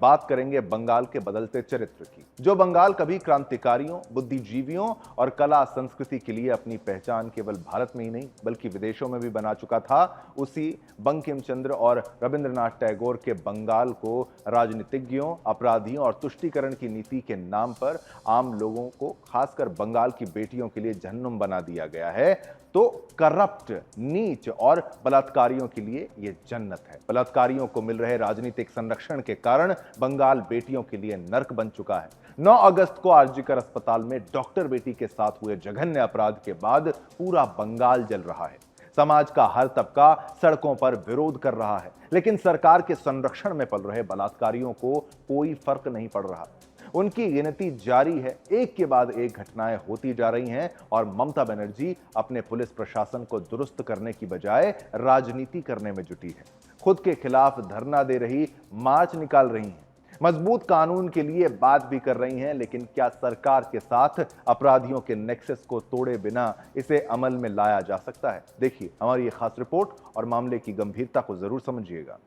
बात करेंगे बंगाल के बदलते चरित्र की। जो बंगाल कभी क्रांतिकारियों, बुद्धिजीवियों और कला संस्कृति के लिए अपनी पहचान केवल भारत में ही नहीं बल्कि विदेशों में भी बना चुका था, उसी बंकिम चंद्र और रविंद्रनाथ टैगोर के बंगाल को राजनीतिज्ञों, अपराधियों और तुष्टीकरण की नीति के नाम पर आम लोगों को, खासकर बंगाल की बेटियों के लिए जहन्नुम बना दिया गया है। तो करप्ट, नीच और बलात्कारियों के लिए यह जन्नत है। बलात्कारियों को मिल रहे राजनीतिक संरक्षण के कारण बंगाल बेटियों के लिए नर्क बन चुका है। 9 अगस्त को आरजीकर अस्पताल में डॉक्टर बेटी के साथ हुए जघन्य अपराध के बाद पूरा बंगाल जल रहा है। समाज का हर तबका सड़कों पर विरोध कर रहा है, लेकिन सरकार के संरक्षण में पल रहे बलात्कारियों को कोई फर्क नहीं पड़ रहा। उनकी गिनती जारी है, एक के बाद एक घटनाएं होती जा रही हैं और ममता बनर्जी अपने पुलिस प्रशासन को दुरुस्त करने की बजाय राजनीति करने में जुटी है। खुद के खिलाफ धरना दे रही, मार्च निकाल रही हैं, मजबूत कानून के लिए बात भी कर रही हैं, लेकिन क्या सरकार के साथ अपराधियों के नेक्सस को तोड़े बिना इसे अमल में लाया जा सकता है? देखिए हमारी ये खास रिपोर्ट और मामले की गंभीरता को जरूर समझिएगा।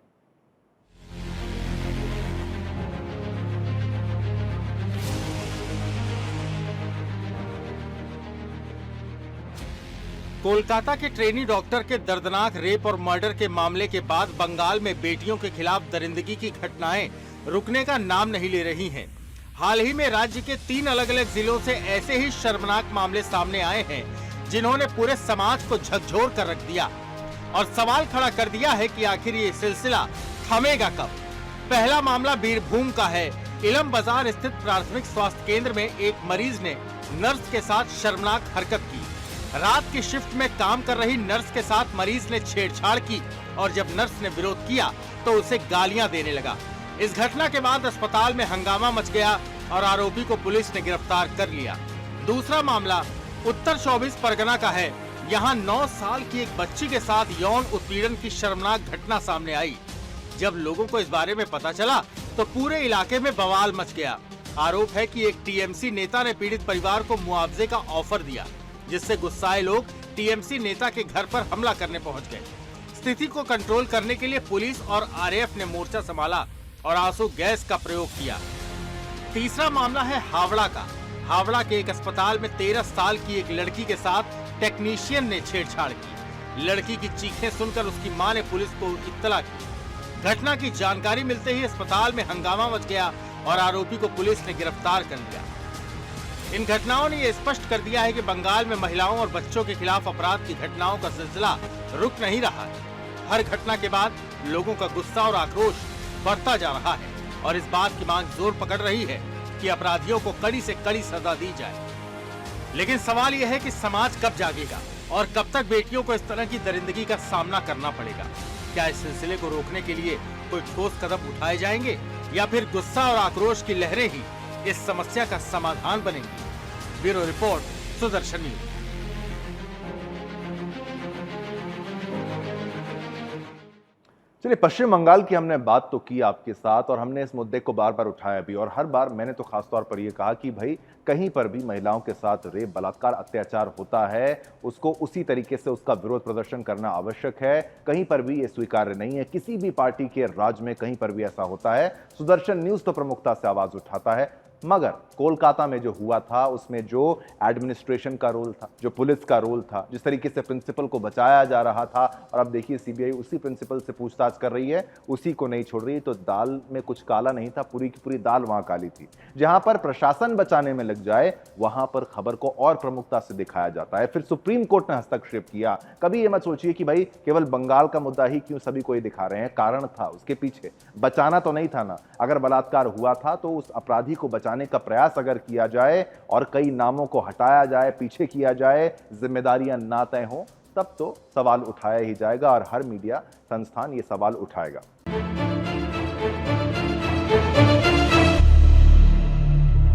कोलकाता के ट्रेनी डॉक्टर के दर्दनाक रेप और मर्डर के मामले के बाद बंगाल में बेटियों के खिलाफ दरिंदगी की घटनाएं रुकने का नाम नहीं ले रही हैं। हाल ही में राज्य के 3 अलग-अलग जिलों से ऐसे ही शर्मनाक मामले सामने आए हैं, जिन्होंने पूरे समाज को झकझोर कर रख दिया और सवाल खड़ा कर दिया है कि आखिर ये सिलसिला थमेगा कब। पहला मामला बीरभूम का है। इलम बाजार स्थित प्राथमिक स्वास्थ्य केंद्र में एक मरीज ने नर्स के साथ शर्मनाक हरकत की। रात की शिफ्ट में काम कर रही नर्स के साथ मरीज ने छेड़छाड़ की और जब नर्स ने विरोध किया तो उसे गालियां देने लगा। इस घटना के बाद अस्पताल में हंगामा मच गया और आरोपी को पुलिस ने गिरफ्तार कर लिया। दूसरा मामला उत्तर 24 परगना का है। यहाँ 9 साल की एक बच्ची के साथ यौन उत्पीड़न की शर्मनाक घटना सामने आई। जब लोगों को इस बारे में पता चला तो पूरे इलाके में बवाल मच गया। आरोप है कि एक टीएमसी नेता ने पीड़ित परिवार को मुआवजे का ऑफर दिया, जिससे गुस्साए लोग टीएमसी नेता के घर पर हमला करने पहुंच गए। स्थिति को कंट्रोल करने के लिए पुलिस और आरएएफ ने मोर्चा संभाला और आंसू गैस का प्रयोग किया। तीसरा मामला है हावड़ा का। हावड़ा के एक अस्पताल में 13 साल की एक लड़की के साथ टेक्नीशियन ने छेड़छाड़ की। लड़की की चीखें सुनकर उसकी मां ने पुलिस को इत्तला की। घटना की जानकारी मिलते ही अस्पताल में हंगामा मच गया और आरोपी को पुलिस ने गिरफ्तार कर लिया। इन घटनाओं ने यह स्पष्ट कर दिया है कि बंगाल में महिलाओं और बच्चों के खिलाफ अपराध की घटनाओं का सिलसिला रुक नहीं रहा है। हर घटना के बाद लोगों का गुस्सा और आक्रोश बढ़ता जा रहा है और इस बात की मांग जोर पकड़ रही है कि अपराधियों को कड़ी से कड़ी सजा दी जाए। लेकिन सवाल यह है कि समाज कब जागेगा और कब तक बेटियों को इस तरह की दरिंदगी का सामना करना पड़ेगा। क्या इस सिलसिले को रोकने के लिए कोई ठोस कदम उठाए जाएंगे या फिर गुस्सा और आक्रोश की लहरें ही इस समस्या का समाधान बनेंगी? Bureau report, Sudarshan news. चलिए, पश्चिम बंगाल की हमने बात तो की आपके साथ और हमने इस मुद्दे को बार बार उठाया भी, और हर बार मैंने तो खासतौर पर यह कहा कि भाई कहीं पर भी महिलाओं के साथ रेप, बलात्कार, अत्याचार होता है, उसको उसी तरीके से उसका विरोध प्रदर्शन करना आवश्यक है। कहीं पर भी ये स्वीकार्य नहीं है। किसी भी पार्टी के राज में कहीं पर भी ऐसा होता है, सुदर्शन न्यूज तो प्रमुखता से आवाज उठाता है। मगर कोलकाता में जो हुआ था उसमें जो एडमिनिस्ट्रेशन का रोल था, जो पुलिस का रोल था, जिस तरीके से प्रिंसिपल को बचाया जा रहा था, और अब देखिए सीबीआई उसी प्रिंसिपल से पूछताछ कर रही है, उसी को नहीं छोड़ रही। तो दाल में कुछ काला नहीं था, पूरी की पूरी दाल वहां काली थी। जहां पर प्रशासन बचाने में लग जाए वहां पर खबर को और प्रमुखता से दिखाया जाता है। फिर सुप्रीम कोर्ट ने हस्तक्षेप किया। कभी ये मत सोचिए कि भाई केवल बंगाल का मुद्दा ही क्यों सभी को ये दिखा रहे हैं। कारण था उसके पीछे, बचाना तो नहीं था ना। अगर बलात्कार हुआ था तो उस अपराधी को बचाने का प्रयास अगर किया जाए और कई नामों को हटाया जाए, पीछे किया जाए, जिम्मेदारियां ना तय हो, तब तो सवाल उठाया ही जाएगा और हर मीडिया संस्थान ये सवाल उठाएगा।